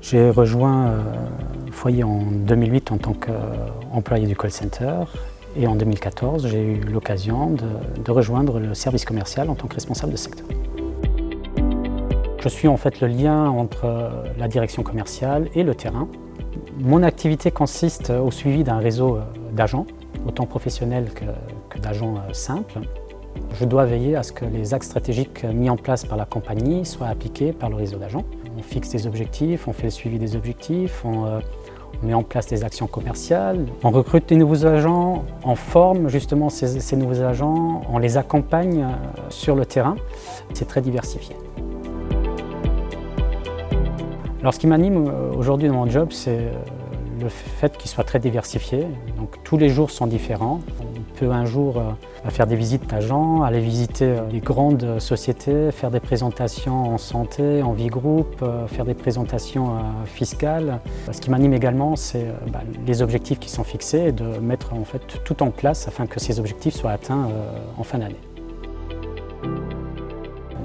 J'ai rejoint Foyer en 2008 en tant qu'employé du call center et en 2014 j'ai eu l'occasion de rejoindre le service commercial en tant que responsable de secteur. Je suis en fait le lien entre la direction commerciale et le terrain. Mon activité consiste au suivi d'un réseau d'agents, autant professionnels que d'agents simples. Je dois veiller à ce que les axes stratégiques mis en place par la compagnie soient appliqués par le réseau d'agents. On fixe des objectifs, on fait le suivi des objectifs, on met en place des actions commerciales, on recrute des nouveaux agents, on forme justement ces nouveaux agents, on les accompagne sur le terrain. C'est très diversifié. Alors ce qui m'anime aujourd'hui dans mon job, c'est le fait qu'il soit très diversifié. Donc tous les jours sont différents. On peut un jour faire des visites d'agents, aller visiter des grandes sociétés, faire des présentations en santé, en vie groupe, faire des présentations fiscales. Ce qui m'anime également, c'est les objectifs qui sont fixés et de mettre en fait tout en place afin que ces objectifs soient atteints en fin d'année.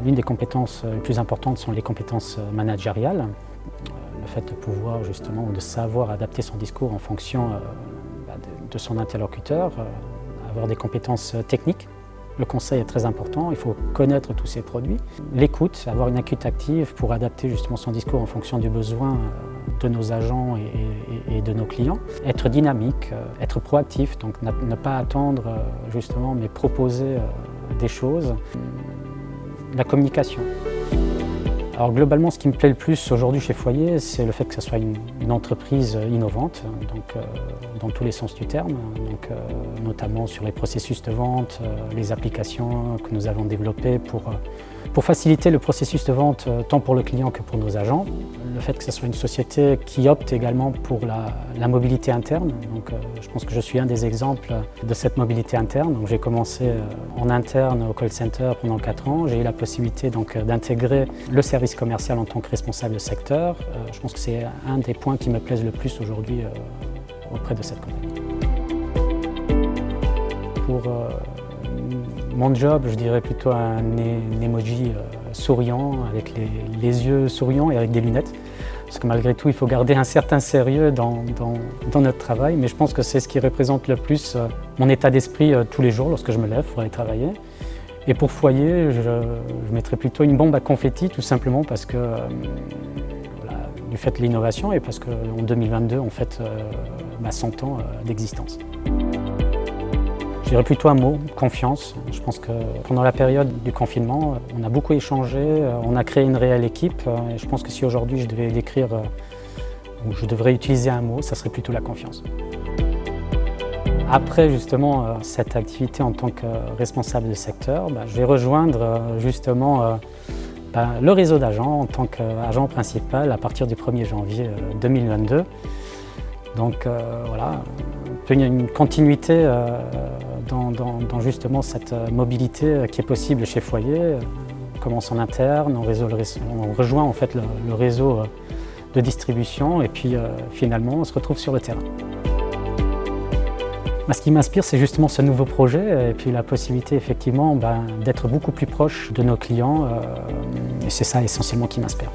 L'une des compétences les plus importantes sont les compétences managériales. Le fait de pouvoir justement, de savoir adapter son discours en fonction de son interlocuteur, avoir des compétences techniques. Le conseil est très important, il faut connaître tous ces produits. L'écoute, avoir une écoute active pour adapter justement son discours en fonction du besoin de nos agents et de nos clients. Être dynamique, être proactif, donc ne pas attendre justement, mais proposer des choses. La communication. Alors globalement, ce qui me plaît le plus aujourd'hui chez Foyer, c'est le fait que ce soit une entreprise innovante, donc, dans tous les sens du terme, donc, notamment sur les processus de vente, les applications que nous avons développées pour faciliter le processus de vente tant pour le client que pour nos agents. Le fait que ce soit une société qui opte également pour la mobilité interne. Donc, je pense que je suis un des exemples de cette mobilité interne. Donc, j'ai commencé en interne au call center pendant 4 ans. J'ai eu la possibilité d'intégrer le service commercial en tant que responsable de secteur. Je pense que c'est un des points qui me plaisent le plus aujourd'hui auprès de cette compagnie. Pour mon job, je dirais plutôt un emoji souriant, avec les yeux souriants et avec des lunettes. Parce que malgré tout, il faut garder un certain sérieux dans notre travail. Mais je pense que c'est ce qui représente le plus mon état d'esprit tous les jours lorsque je me lève pour aller travailler. Et pour Foyer, je mettrais plutôt une bombe à confetti, tout simplement parce que du fait de l'innovation et parce qu'en 2022, on fête 100 ans d'existence. Je dirais plutôt un mot, confiance. Je pense que pendant la période du confinement, on a beaucoup échangé, on a créé une réelle équipe. Et je pense que si aujourd'hui je devais décrire, ou je devrais utiliser un mot, ça serait plutôt la confiance. Après justement cette activité en tant que responsable de secteur, je vais rejoindre justement le réseau d'agents en tant qu'agent principal à partir du 1er janvier 2022. Donc voilà, une continuité dans justement cette mobilité qui est possible chez Foyer. On commence en interne, on rejoint en fait le réseau de distribution et puis finalement on se retrouve sur le terrain. Ce qui m'inspire, c'est justement ce nouveau projet et puis la possibilité effectivement d'être beaucoup plus proche de nos clients et c'est ça essentiellement qui m'inspire.